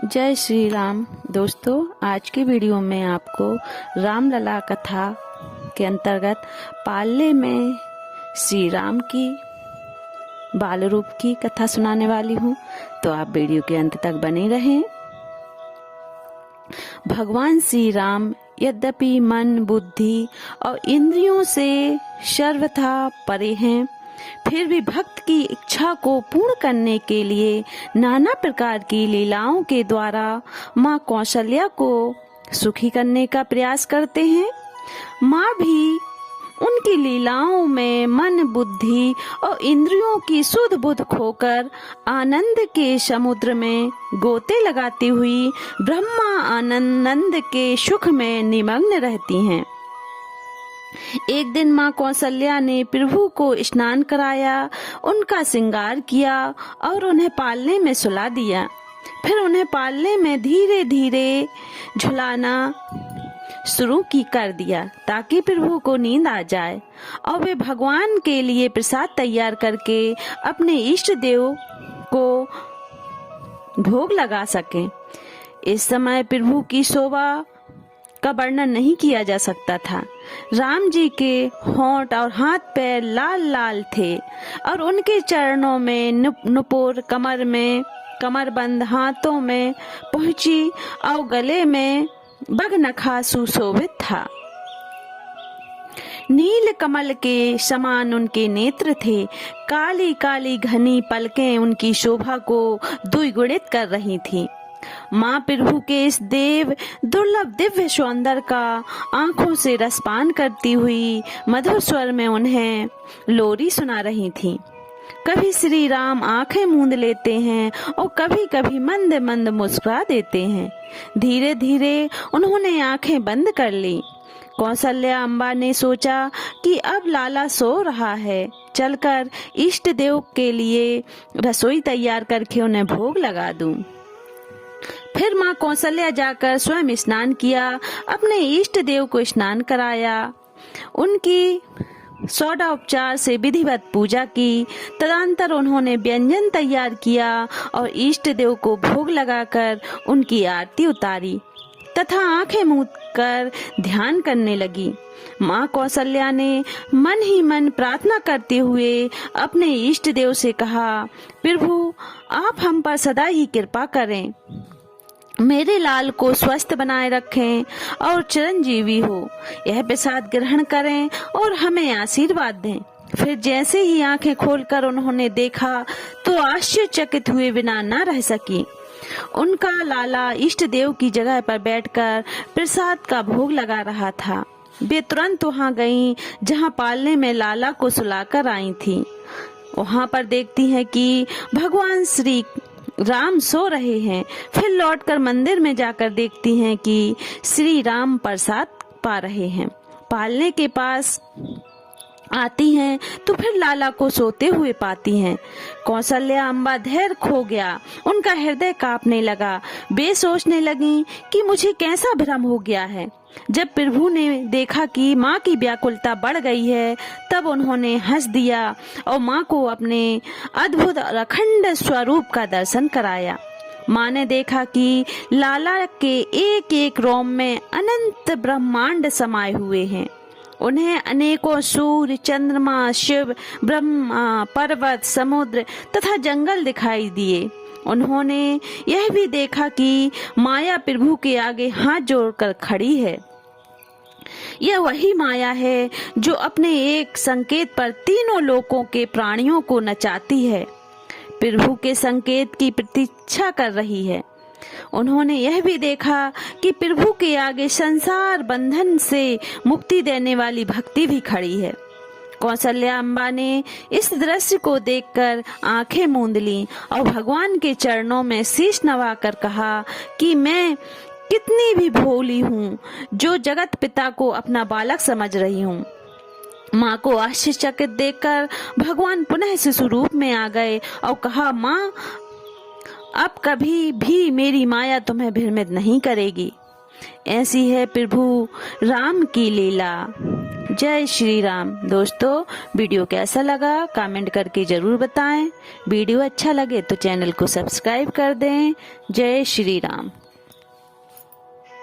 जय श्री राम। दोस्तों, आज की वीडियो में आपको रामलला कथा के अंतर्गत पाले में श्री राम की बाल रूप की कथा सुनाने वाली हूँ, तो आप वीडियो के अंत तक बने रहें। भगवान श्री राम यद्यपि मन, बुद्धि और इंद्रियों से सर्वथा परे हैं, फिर भी भक्त की इच्छा को पूर्ण करने के लिए नाना प्रकार की लीलाओं के द्वारा माँ कौशल्या को सुखी करने का प्रयास करते हैं। माँ भी उनकी लीलाओं में मन, बुद्धि और इंद्रियों की सुध बुध खोकर आनंद के समुद्र में गोते लगाती हुई ब्रह्मा आनंद के सुख में निमग्न रहती हैं। एक दिन माँ कौशल्या ने प्रभु को स्नान कराया, उनका श्रृंगार किया और उन्हें पालने में सुला दिया। फिर उन्हें पालने में धीरे धीरे झुलाना शुरू कर दिया ताकि प्रभु को नींद आ जाए और वे भगवान के लिए प्रसाद तैयार करके अपने इष्ट देव को भोग लगा सकें। इस समय प्रभु की शोभा का वर्णन नहीं किया जा सकता था। राम जी के होंठ और हाथ पैर लाल लाल थे और उनके चरणों में नुपुर, कमर में कमरबंद, हाथों में पहुंची और गले में बगनखा सुशोभित था। नील कमल के समान उनके नेत्र थे। काली काली घनी पलकें उनकी शोभा को द्विगुणित कर रही थी। माँ प्रभु के इस दुर्लभ दिव्य सौंदर्य का आंखों से रसपान करती हुई मधुर स्वर में उन्हें लोरी सुना रही थी। कभी श्री राम आंखें मूंद लेते हैं और कभी कभी मंद मंद मुस्कुरा देते हैं। धीरे धीरे उन्होंने आंखें बंद कर ली। कौशल्या अम्बा ने सोचा कि अब लाला सो रहा है, चलकर इष्ट देव के लिए रसोई तैयार करके उन्हें भोग लगा दूं। फिर माँ कौशल्या जाकर स्वयं स्नान किया, अपने इष्ट देव को स्नान कराया, उनकी षोडशोपचार से विधिवत पूजा की। तदंतर उन्होंने व्यंजन तैयार किया और इष्ट देव को भोग लगाकर उनकी आरती उतारी तथा आंखें मूंद कर ध्यान करने लगी। माँ कौशल्या ने मन ही मन प्रार्थना करते हुए अपने इष्ट देव से कहा, प्रभु आप हम पर सदा ही कृपा करें, मेरे लाल को स्वस्थ बनाए रखें और चिरंजीवी हो। यह प्रसाद ग्रहण करें और हमें आशीर्वाद दें। फिर जैसे ही आंखें खोलकर उन्होंने देखा तो आश्चर्यचकित हुए बिना न रह सकी। उनका लाला इष्ट देव की जगह पर बैठकर प्रसाद का भोग लगा रहा था। वे तुरंत वहां गईं जहां पालने में लाला को सुलाकर आई थी। वहां पर देखती हैं कि भगवान श्री राम सो रहे हैं। फिर लौटकर मंदिर में जाकर देखती हैं कि श्री राम प्रसाद पा रहे हैं। पालने के पास आती हैं तो फिर लाला को सोते हुए पाती हैं। कौशल्या अम्बा धैर्य खो गया, उनका हृदय कांपने लगा। वे सोचने लगी कि मुझे कैसा भ्रम हो गया है। जब प्रभु ने देखा कि माँ की व्याकुलता बढ़ गई है, तब उन्होंने हंस दिया और माँ को अपने अद्भुत और अखंड स्वरूप का दर्शन कराया। माँ ने देखा कि लाला के एक एक रोम में अनंत ब्रह्मांड समाये हुए हैं। उन्हें अनेकों सूर्य, चंद्रमा, शिव, ब्रह्मा, पर्वत, समुद्र तथा जंगल दिखाई दिए। उन्होंने यह भी देखा कि माया प्रभु के आगे हाथ जोड़कर खड़ी है। यह वही माया है जो अपने एक संकेत पर तीनों लोकों के प्राणियों को नचाती है, प्रभु के संकेत की प्रतीक्षा कर रही है। उन्होंने यह भी देखा कि प्रभु के आगे संसार बंधन से मुक्ति देने वाली भक्ति भी खड़ी है। कौशल्या अम्बा ने इस दृश्य को देखकर आंखें मूंद लीं और भगवान के चरणों में शीश नवाकर कहा कि मैं कितनी भी भोली हूँ, जो जगत पिता को अपना बालक समझ रही हूँ। माँ को आश्चर्यचकित देखकर भगवान पुनः शिशु रूप में आ गए और कहा, माँ अब कभी भी मेरी माया तुम्हें भ्रमित नहीं करेगी। ऐसी है प्रभु राम की लीला। जय श्री राम। दोस्तों, वीडियो कैसा लगा कमेंट करके जरूर बताएं। वीडियो अच्छा लगे तो चैनल को सब्सक्राइब कर दें। जय श्री राम।